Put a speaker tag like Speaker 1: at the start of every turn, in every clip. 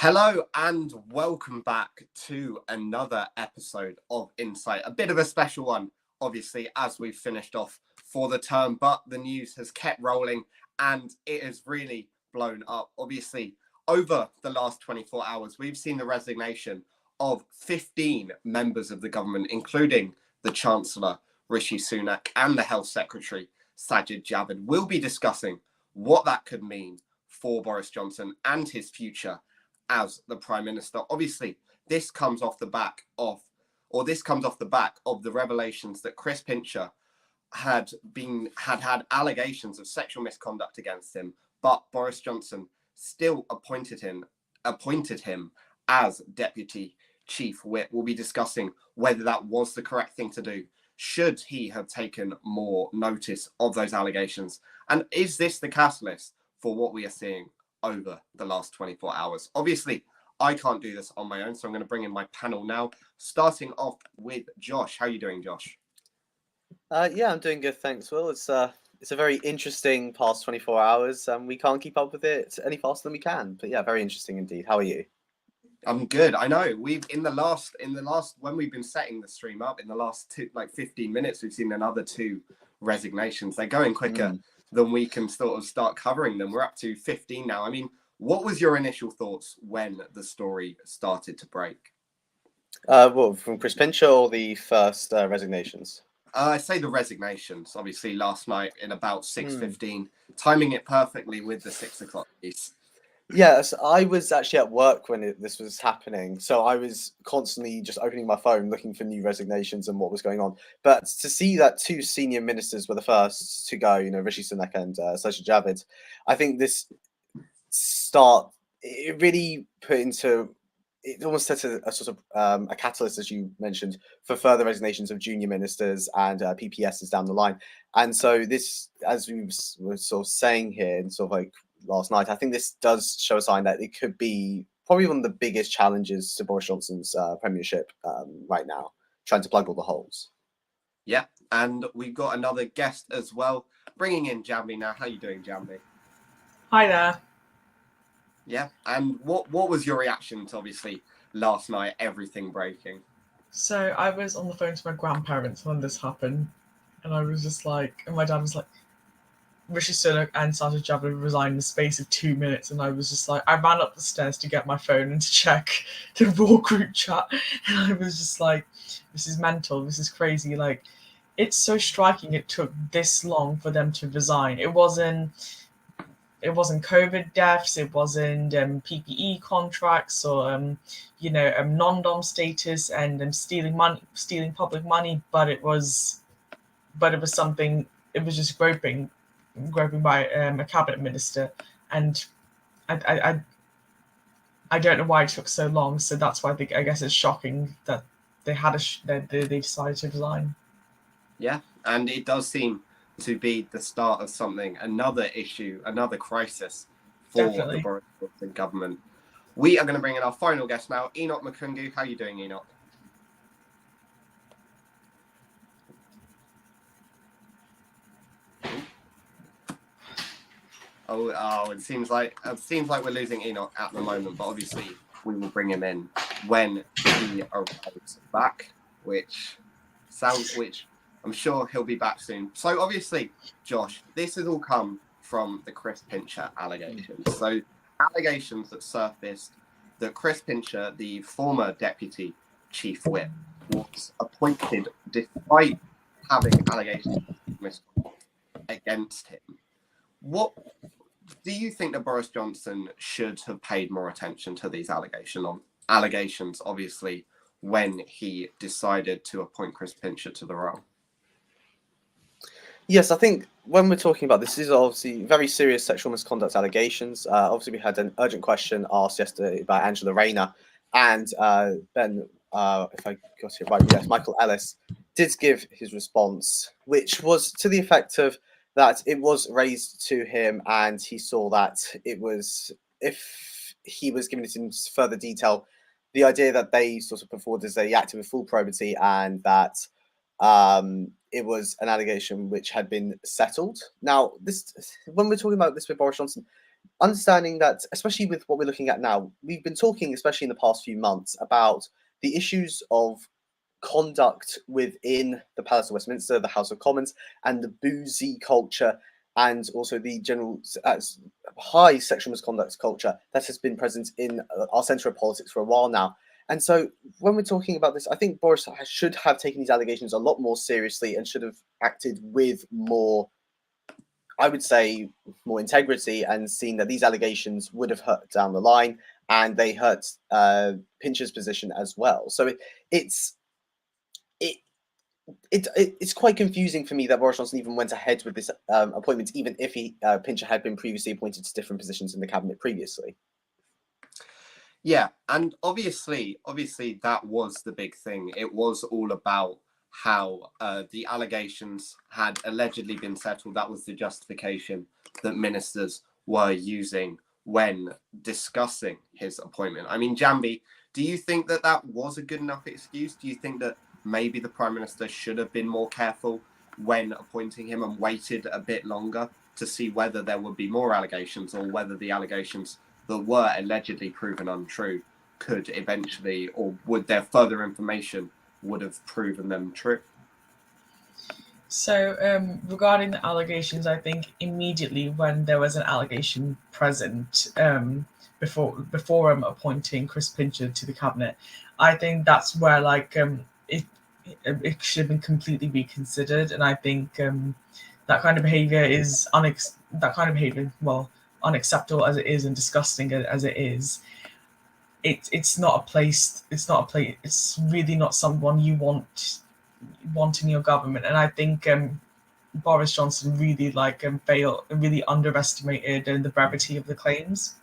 Speaker 1: Hello and welcome back to another episode of Insight. A bit of a special one, obviously, as we've finished off for the term, but the news has kept rolling and it has really blown up. Obviously, over the last 24 hours, we've seen the resignation of 15 members of the government, including the Chancellor, Rishi Sunak, and the Health Secretary, Sajid Javid. We'll be discussing what that could mean for Boris Johnson and his future as the Prime Minister. Obviously, this comes off the back of the revelations that Chris Pincher had had allegations of sexual misconduct against him, but Boris Johnson still appointed him as Deputy Chief Whip. We'll be discussing whether that was the correct thing to do. Should he have taken more notice of those allegations? And is this the catalyst for what we are seeing over the last 24 hours? Obviously, I can't do this on my own, so I'm going to bring in my panel now, starting off with Josh. How are you doing, Josh?
Speaker 2: Yeah, I'm doing good, thanks, Will. It's a very interesting past 24 hours. We can't keep up with it any faster than we can, but yeah, very interesting indeed. How are you?
Speaker 1: I'm good. I know we've in the last when we've been setting the stream up in the last 15 minutes, we've seen another 2 resignations. They're going quicker than we can sort of start covering them. We're up to 15 now. I mean, what was your initial thoughts when the story started to break?
Speaker 2: Well, from Chris Pincher or the first resignations?
Speaker 1: I say the resignations, obviously, last night in about 6:15, timing it perfectly with the 6 o'clock piece.
Speaker 2: Yes, I was actually at work when this was happening, so I was constantly just opening my phone, looking for new resignations and what was going on. But to see that 2 senior ministers were the first to go, Rishi Sunak and Sajid Javid, I think this it really put into, it almost set a sort of a catalyst, as you mentioned, for further resignations of junior ministers and PPSs down the line. And so this, as we were sort of saying here, and sort of like last night, I think this does show a sign that it could be probably one of the biggest challenges to Boris Johnson's premiership right now, trying to plug all the holes.
Speaker 1: Yeah, and we've got another guest as well, bringing in Jambi now. How are you doing, Jambi?
Speaker 3: Hi there.
Speaker 1: Yeah, and what was your reaction to, obviously, last night, everything breaking?
Speaker 3: So I was on the phone to my grandparents when this happened, and I was just like, and my dad was like, Rishi Sunak and Sajid Javid resigned in the space of 2 minutes, and I was just like, I ran up the stairs to get my phone and to check the Raw group chat, and I was just like, this is mental, this is crazy. Like, it's so striking it took this long for them to resign. It wasn't COVID deaths, it wasn't PPE contracts or non-dom status and stealing public money, but it was something. It was just groping by a cabinet minister, and I don't know why it took so long. So that's why I guess it's shocking that they decided to resign.
Speaker 1: Yeah, and it does seem to be the start of something, another issue, another crisis for
Speaker 3: Definitely.
Speaker 1: the Boris Johnson government. We are going to bring in our final guest now, Enoch Makungu. How are you doing, Enoch? Oh, it seems like we're losing Enoch at the moment, but obviously we will bring him in when he arrives back, which I'm sure he'll be back soon. So obviously, Josh, this has all come from the Chris Pincher allegations. So allegations that surfaced that Chris Pincher, the former Deputy Chief Whip, was appointed despite having allegations of misconduct against him. What do you think that Boris Johnson should have paid more attention to these allegations, obviously, when he decided to appoint Chris Pincher to the role?
Speaker 2: Yes, I think when we're talking about this is obviously very serious sexual misconduct allegations. Obviously, we had an urgent question asked yesterday by Angela Rayner, and Ben, if I got it right, yes, Michael Ellis did give his response, which was to the effect of that it was raised to him, and he saw that it was, if he was given it in further detail, the idea that they sort of put forward as they acted with full probity, and that it was an allegation which had been settled. Now, this, when we're talking about this with Boris Johnson, understanding that, especially with what we're looking at now, we've been talking, especially in the past few months, about the issues of conduct within the Palace of Westminster, the House of Commons, and the boozy culture, and also the general high sexual misconduct culture that has been present in our centre of politics for a while now. And so when we're talking about this, I think Boris should have taken these allegations a lot more seriously and should have acted with more, I would say, more integrity, and seen that these allegations would have hurt down the line, and they hurt Pincher's position as well. So it's quite confusing for me that Boris Johnson even went ahead with this appointment, even if Pincher had been previously appointed to different positions in the cabinet previously.
Speaker 1: Yeah, and obviously that was the big thing. It was all about how the allegations had allegedly been settled. That was the justification that ministers were using when discussing his appointment. I mean, Jambi, do you think that that was a good enough excuse? Do you think that maybe the Prime Minister should have been more careful when appointing him and waited a bit longer to see whether there would be more allegations, or whether the allegations that were allegedly proven untrue could eventually, or would there further information would have proven them true?
Speaker 3: So regarding the allegations, I think immediately when there was an allegation present before appointing Chris Pincher to the cabinet, I think that's where it should have been completely reconsidered. And I think that kind of behavior is unacceptable as it is, and disgusting as it is. It's really not someone you want in your government. And I think Boris Johnson really failed and really underestimated the brevity of the claims.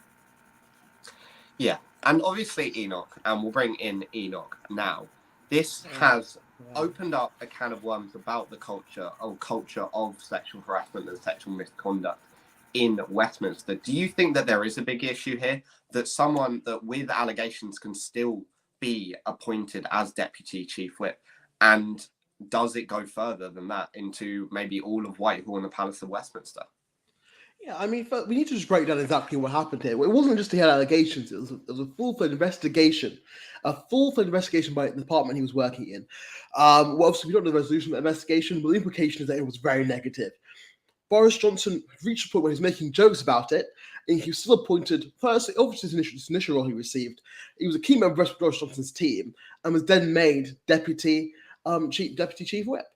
Speaker 1: Yeah, and obviously Enoch, and we'll bring in Enoch now. This has opened up a can of worms about the culture of sexual harassment and sexual misconduct in Westminster. Do you think that there is a big issue here, that someone that with allegations can still be appointed as Deputy Chief Whip? And does it go further than that into maybe all of Whitehall and the Palace of Westminster?
Speaker 4: Yeah, I mean, we need to just break down exactly what happened here. It wasn't just he had allegations; it was a full-fledged investigation, by the department he was working in. Well, obviously, we don't know the resolution of the investigation, but the implication is that it was very negative. Boris Johnson reached a point where he's making jokes about it, and he was still appointed. First, obviously, his initial role he received, he was a key member of Boris Johnson's team, and was then made Deputy Chief Whip.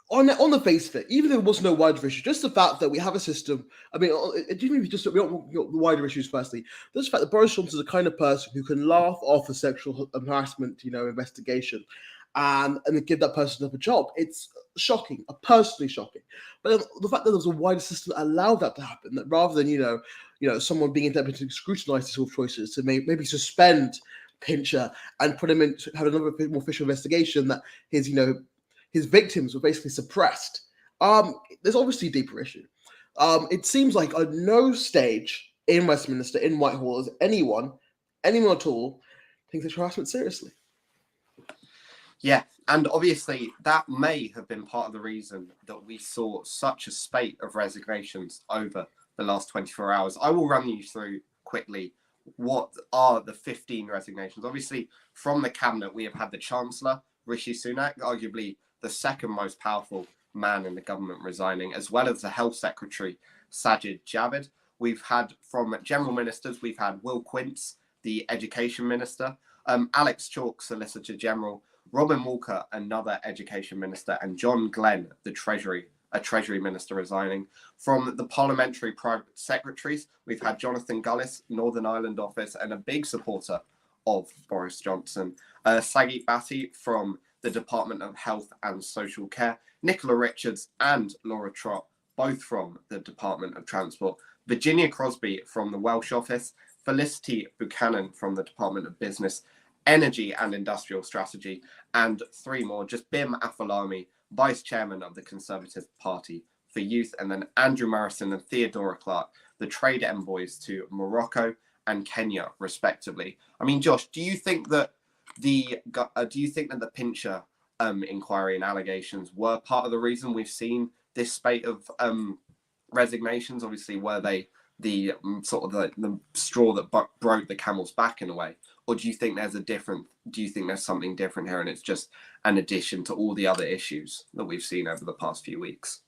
Speaker 4: On the face of it, even if there was no wider issue, just the fact that we have a system. I mean, even if we don't want the wider issues. Firstly, just the fact that Boris Johnson is the kind of person who can laugh off a sexual harassment, investigation, and give that person up a job. It's shocking, personally shocking. But the fact that there was a wider system that allowed that to happen, that rather than someone being indebted to scrutinise these sort of choices, to maybe suspend Pincher and put him in, have another more official investigation, that his victims were basically suppressed. There's obviously a deeper issue. It seems like at no stage in Westminster, in Whitehall, has anyone at all, takes sexual harassment seriously.
Speaker 1: Yeah, and obviously that may have been part of the reason that we saw such a spate of resignations over the last 24 hours. I will run you through quickly what are the 15 resignations. Obviously, from the cabinet, we have had the Chancellor, Rishi Sunak, arguably the second most powerful man in the government, resigning, as well as the Health Secretary, Sajid Javid. We've had from General Ministers, we've had Will Quince, the Education Minister, Alex Chalk, Solicitor General, Robin Walker, another Education Minister, and John Glenn, a Treasury Minister, resigning. From the Parliamentary Private Secretaries, we've had Jonathan Gullis, Northern Ireland Office, and a big supporter of Boris Johnson, Sagit Bhatti from the Department of Health and Social Care, Nicola Richards and Laura Trott, both from the Department of Transport, Virginia Crosby from the Welsh Office, Felicity Buchanan from the Department of Business, Energy and Industrial Strategy, and three more, just Bim Afolami, Vice Chairman of the Conservative Party for Youth, and then Andrew Morrison and Theodora Clark, the trade envoys to Morocco and Kenya, respectively. I mean, Josh, do you think that the Pincher inquiry and allegations were part of the reason we've seen this spate of resignations, obviously, were they the sort of the straw that broke the camel's back in a way? Or do you think there's something different here and it's just an addition to all the other issues that we've seen over the past few weeks?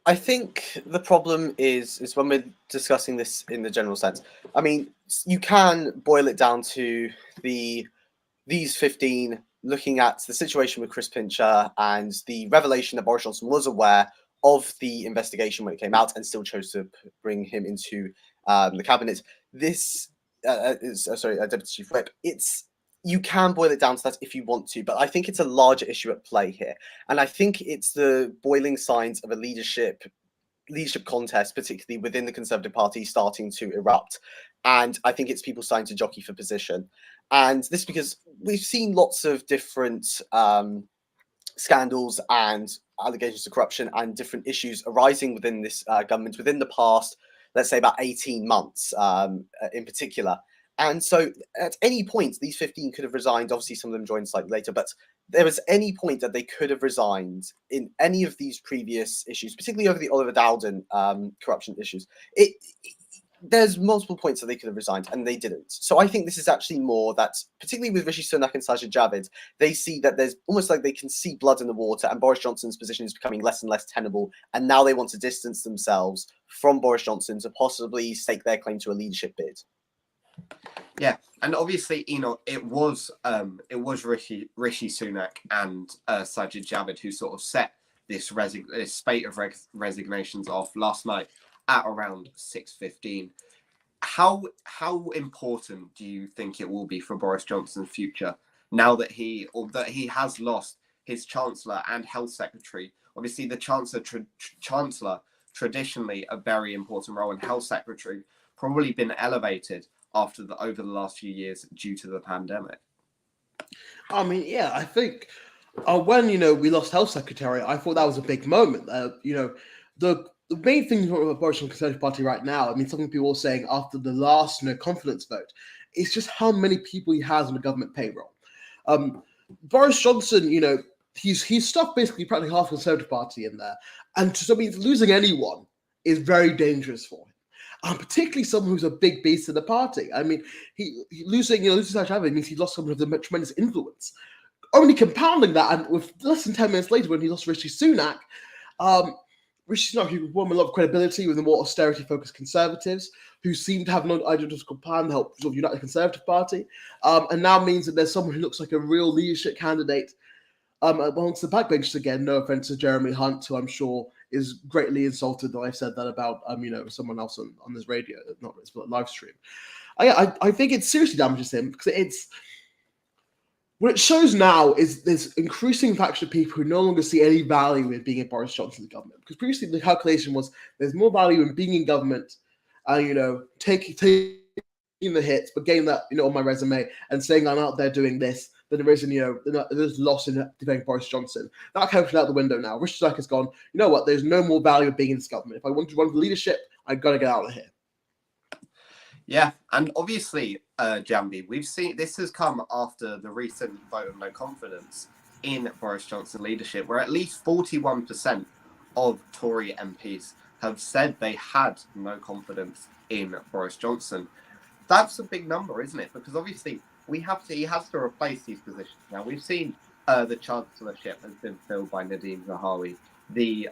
Speaker 2: I think the problem is when we're discussing this in the general sense. I mean, you can boil it down to these 15 looking at the situation with Chris Pincher and the revelation that Boris Johnson was aware of the investigation when it came out and still chose to bring him into the cabinet. This is Deputy Chief Whip. You can boil it down to that if you want to, but I think it's a larger issue at play here. And I think it's the boiling signs of a leadership contest, particularly within the Conservative Party, starting to erupt. And I think it's people starting to jockey for position. And this because we've seen lots of different scandals and allegations of corruption and different issues arising within this government within the past, let's say about 18 months in particular. And so at any point, these 15 could have resigned. Obviously, some of them joined slightly later, but there was any point that they could have resigned in any of these previous issues, particularly over the Oliver Dowden corruption issues. There's multiple points that they could have resigned, and they didn't. So I think this is actually more that, particularly with Rishi Sunak and Sajid Javid, they see that there's almost like they can see blood in the water, and Boris Johnson's position is becoming less and less tenable, and now they want to distance themselves from Boris Johnson to possibly stake their claim to a leadership bid.
Speaker 1: Yeah, and obviously, Enoch, it was Rishi Sunak and Sajid Javid who sort of set this spate of resignations off last night at around 6:15. How important do you think it will be for Boris Johnson's future now that he has lost his Chancellor and Health Secretary? Obviously, the Chancellor traditionally a very important role, and Health Secretary probably been elevated over the last few years due to the pandemic.
Speaker 4: I mean, yeah, I think when we lost Health Secretary, I thought that was a big moment. The main thing about Boris Johnson's Conservative Party right now, I mean, something people are saying after the last confidence vote, is just how many people he has on the government payroll. Boris Johnson, he's stuffed basically practically half the Conservative Party in there, and so losing anyone is very dangerous for him. Particularly someone who's a big beast in the party. I mean, losing Sajid Javid means he lost someone with tremendous influence. Only compounding that, and with less than 10 minutes later, when he lost Rishi Sunak, Rishi Sunak, who won a lot of credibility with the more austerity-focused Conservatives, who seem to have no ideological plan to help sort of unite the Conservative Party, and now means that there's someone who looks like a real leadership candidate amongst the backbenchers again. No offense to Jeremy Hunt, who I'm sure is greatly insulted that I've said that about someone else on this radio, not this live stream. I think it seriously damages him because what it shows now is this increasing faction of people who no longer see any value in being in Boris Johnson's government. Because previously the calculation was there's more value in being in government, taking the hits, but getting that on my resume and saying I'm out there doing this. Than there is there's loss in defending Boris Johnson. That calculation out the window now. Rishi Sunak has gone, you know what, there's no more value of being in this government. If I want to run for leadership, I've got to get out of here.
Speaker 1: Yeah, and obviously, Jambi, we've seen this has come after the recent vote of no confidence in Boris Johnson leadership, where at least 41% of Tory MPs have said they had no confidence in Boris Johnson. That's a big number, isn't it? Because obviously, he has to replace these positions. Now we've seen the chancellorship has been filled by Nadine Zahawi. The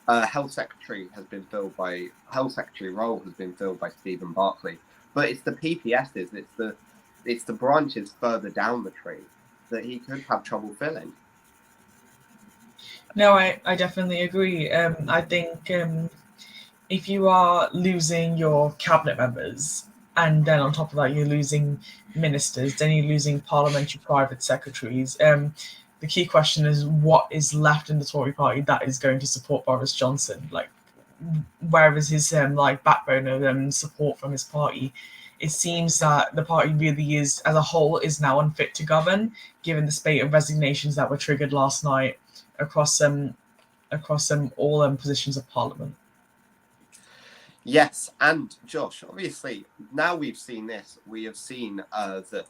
Speaker 1: health secretary role has been filled by Stephen Barclay. But it's the PPSs, it's the branches further down the tree that he could have trouble filling.
Speaker 3: No, I definitely agree. I think if you are losing your cabinet members, and then on top of that, you're losing ministers, then you're losing parliamentary private secretaries. The key question is what is left in the Tory party that is going to support Boris Johnson? Like, where is his backbone of support from his party? It seems that the party really is, as a whole, is now unfit to govern, given the spate of resignations that were triggered last night across all positions of parliament.
Speaker 1: Yes, and Josh, obviously, now we've seen this, we have seen that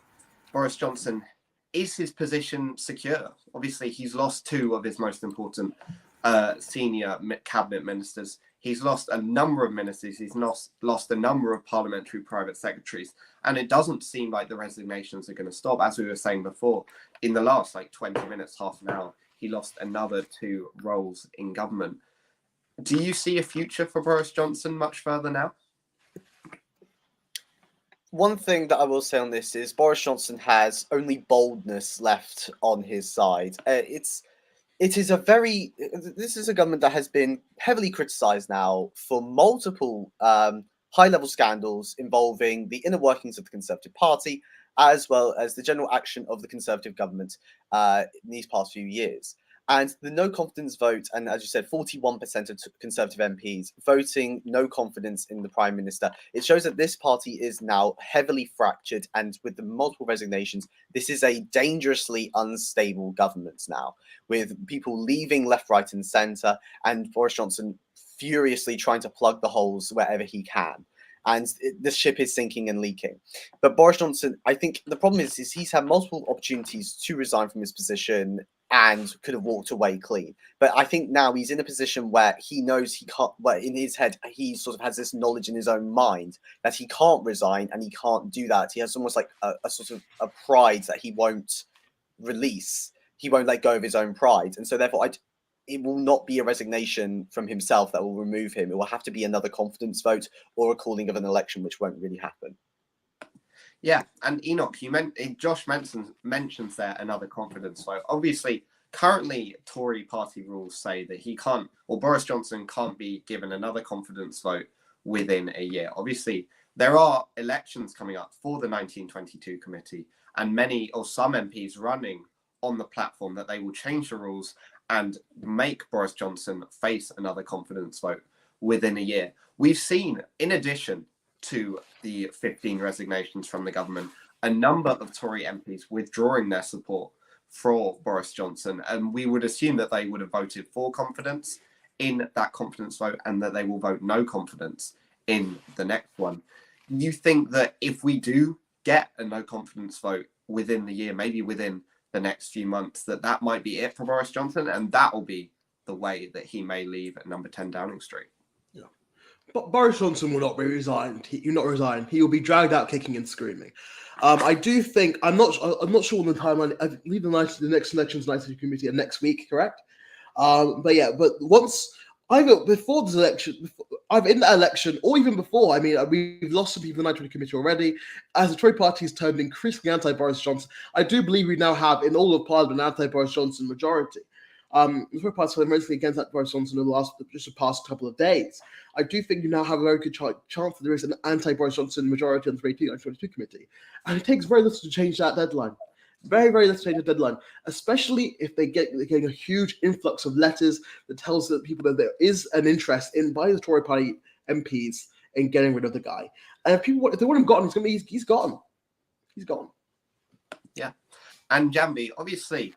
Speaker 1: Boris Johnson, is his position secure? Obviously, he's lost two of his most important senior cabinet ministers. He's lost a number of ministers. He's lost a number of parliamentary private secretaries. And it doesn't seem like the resignations are going to stop. As we were saying before, in the last 20 minutes, half an hour, he lost another 2 roles in government. Do you see a future for Boris Johnson much further now?
Speaker 2: One thing that I will say on this is Boris Johnson has only boldness left on his side. This is a government that has been heavily criticised now for multiple high-level scandals involving the inner workings of the Conservative Party, as well as the general action of the Conservative government in these past few years. And the no confidence vote, and as you said, 41% of Conservative MPs voting no confidence in the Prime Minister, it shows that this party is now heavily fractured, and with the multiple resignations, this is a dangerously unstable government now, with people leaving left, right and centre, and Boris Johnson furiously trying to plug the holes wherever he can. And the ship is sinking and leaking. But Boris Johnson, I think the problem is he's had multiple opportunities to resign from his position and could have walked away clean. But I think now he's in a position where he knows he can't, well, in his head, he sort of has this knowledge in his own mind that he can't resign and he can't do that. He has almost like a sort of a pride that he won't release. He won't let go of his own pride. And so therefore, it will not be a resignation from himself that will remove him. It will have to be another confidence vote or a calling of an election, which won't really happen.
Speaker 1: Yeah, and Enoch, Josh mentions there another confidence vote. Obviously, currently Tory party rules say that he can't, or Boris Johnson can't be given another confidence vote within a year. Obviously, there are elections coming up for the 1922 committee, and some MPs running on the platform that they will change the rules and make Boris Johnson face another confidence vote within a year. We've seen, in addition to the 15 resignations from the government, a number of Tory MPs withdrawing their support for Boris Johnson, and we would assume that they would have voted for confidence in that confidence vote and that they will vote no confidence in the next one. You think that if we do get a no confidence vote within the year, maybe within the next few months, that might be it for Boris Johnson, and that will be the way that he may leave at number 10 Downing Street?
Speaker 4: Yeah. But Boris Johnson will not be resigned. He will not resign. He will be dragged out kicking and screaming. I do think I'm not sure on the timeline. I believe the next elections 19 committee are next week, correct? But once either before this election, either in that election or even before, I mean, we've lost some people in the 19 committee already. As the Tory party has turned increasingly anti-Boris Johnson, I do believe we now have in all of Parliament an anti-Boris Johnson majority. The Tory party has mostly against Boris Johnson in the past couple of days. I do think you now have a very good chance that there is an anti-Boris Johnson majority on the 1922 committee. And it takes very little to change that deadline. Very, very little to change the deadline, especially if they're getting a huge influx of letters that tells the people that there is an interest by the Tory party MPs in getting rid of the guy. And if they want him gone, he's gone. He's gone.
Speaker 1: Yeah. And Jambi, obviously,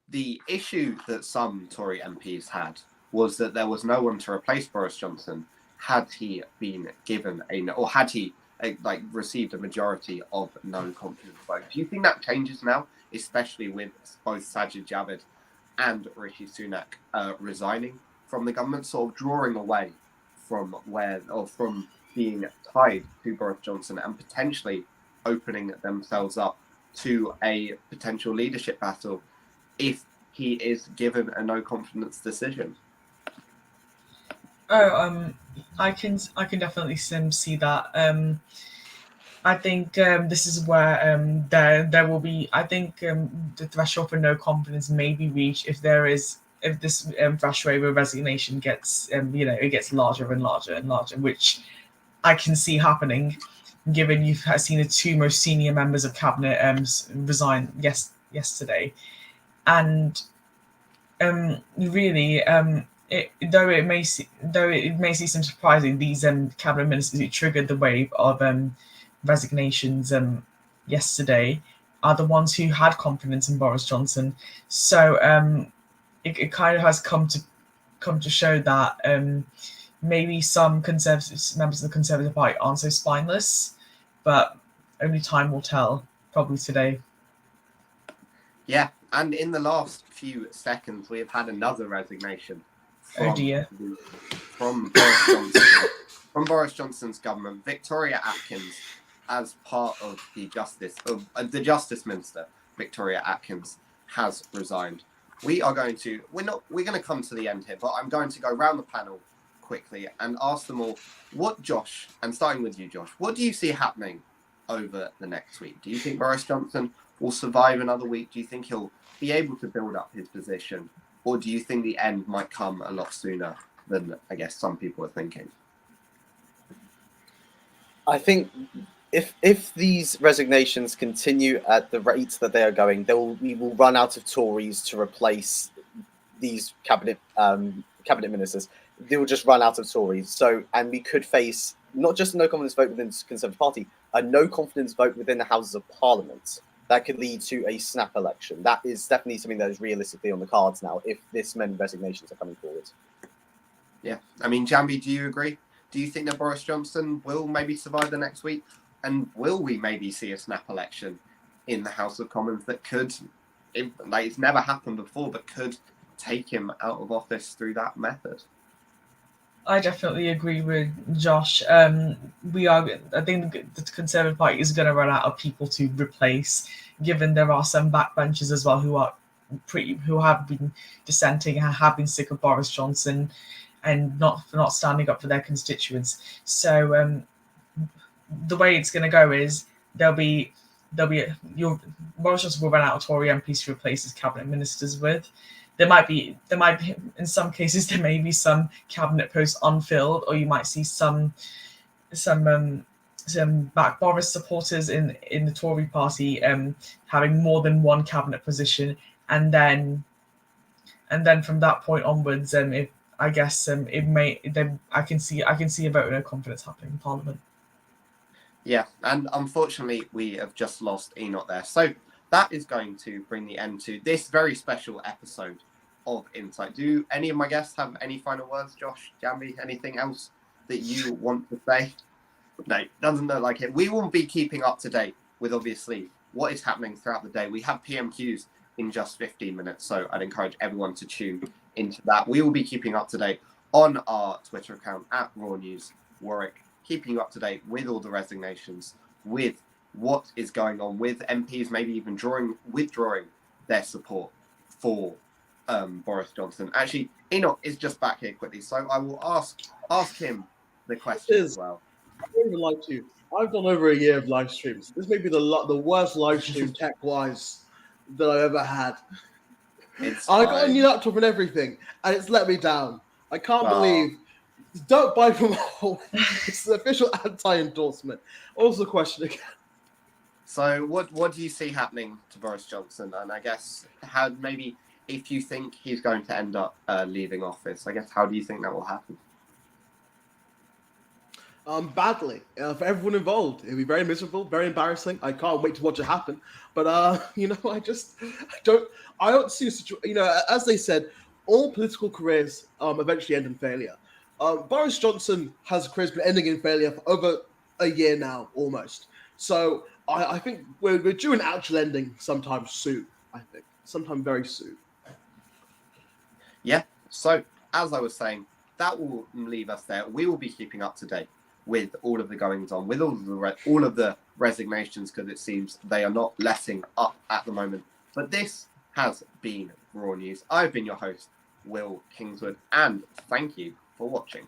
Speaker 1: the issue that some Tory MPs had was that there was no one to replace Boris Johnson had he been given had he received a majority of no confidence vote. Do you think that changes now, especially with both Sajid Javid and Rishi Sunak resigning from the government, sort of drawing away from being tied to Boris Johnson and potentially opening themselves up to a potential leadership battle if he is given a no confidence decision?
Speaker 3: I can definitely see that. I think this is where there will be. I think the threshold for no confidence may be reached if this threshold where resignation gets it gets larger and larger and larger, which I can see happening, given you've seen the 2 most senior members of cabinet resign yesterday, and really. Though it may seem surprising, these cabinet ministers who triggered the wave of resignations yesterday are the ones who had confidence in Boris Johnson. So it kind of has come to show that maybe some members of the Conservative Party aren't so spineless, but only time will tell. Probably today.
Speaker 1: Yeah, and in the last few seconds, we have had another resignation
Speaker 3: Oh dear.
Speaker 1: from Boris Johnson, from Boris Johnson's government. Victoria Atkins, as part of the Justice Minister, Victoria Atkins, has resigned. We're going to come to the end here, but I'm going to go round the panel quickly and ask them all Josh, and starting with you, Josh, what do you see happening over the next week? Do you think Boris Johnson will survive another week? Do you think he'll be able to build up his position? Or do you think the end might come a lot sooner than, I guess, some people are thinking?
Speaker 2: I think if these resignations continue at the rates that they are going, we will run out of Tories to replace these cabinet ministers. They will just run out of Tories. And we could face not just a no confidence vote within the Conservative Party, a no confidence vote within the Houses of Parliament. That could lead to a snap election. That is definitely something that is realistically on the cards now if this many resignations are coming forward.
Speaker 1: Yeah. I mean, Jambi, do you agree? Do you think that Boris Johnson will maybe survive the next week? And will we maybe see a snap election in the House of Commons that could, it's never happened before, but could take him out of office through that method?
Speaker 3: I definitely agree with Josh. I think the Conservative Party is going to run out of people to replace, given there are some backbenchers as well who have been dissenting and have been sick of Boris Johnson and not standing up for their constituents. So the way it's going to go is Boris Johnson will run out of Tory MPs to replace his cabinet ministers with. There might be in some cases there may be some cabinet posts unfilled, or you might see some back Boris supporters in the Tory party having more than one cabinet position, and then from that point onwards, I can see a vote of no confidence happening in Parliament.
Speaker 1: Yeah, and unfortunately we have just lost Enoch there. So that is going to bring the end to this very special episode of Insight. Do any of my guests have any final words, Josh, Jambi, anything else that you want to say? No, doesn't look like it. We will be keeping up to date with, obviously, what is happening throughout the day. We have PMQs in just 15 minutes, so I'd encourage everyone to tune into that. We will be keeping up to date on our Twitter account at Raw News Warwick, keeping you up to date with all the resignations, with what is going on with MPs, maybe even withdrawing their support for Boris Johnson. Actually, Enoch is just back here quickly, so I will ask him the question as well.
Speaker 4: I don't even like to. I've done over a year of live streams. This may be the worst live stream tech-wise that I've ever had. I got a new laptop and everything, and it's let me down. I can't believe. Don't buy from home. It's an official anti-endorsement. Also, question again.
Speaker 1: So, what do you see happening to Boris Johnson? And I guess maybe if you think he's going to end up leaving office, I guess how do you think that will happen?
Speaker 4: Badly for everyone involved. It'll be very miserable, very embarrassing. I can't wait to watch it happen. But I don't see a situation. As they said, all political careers eventually end in failure. Boris Johnson has a career been ending in failure for over a year now, almost. So I think we're due an actual ending sometime soon. I think sometime very soon.
Speaker 1: Yeah. So as I was saying, that will leave us there. We will be keeping up to date with all of the goings on, with all of the resignations, because it seems they are not letting up at the moment. But this has been Raw News. I've been your host, Will Kingswood, and thank you for watching.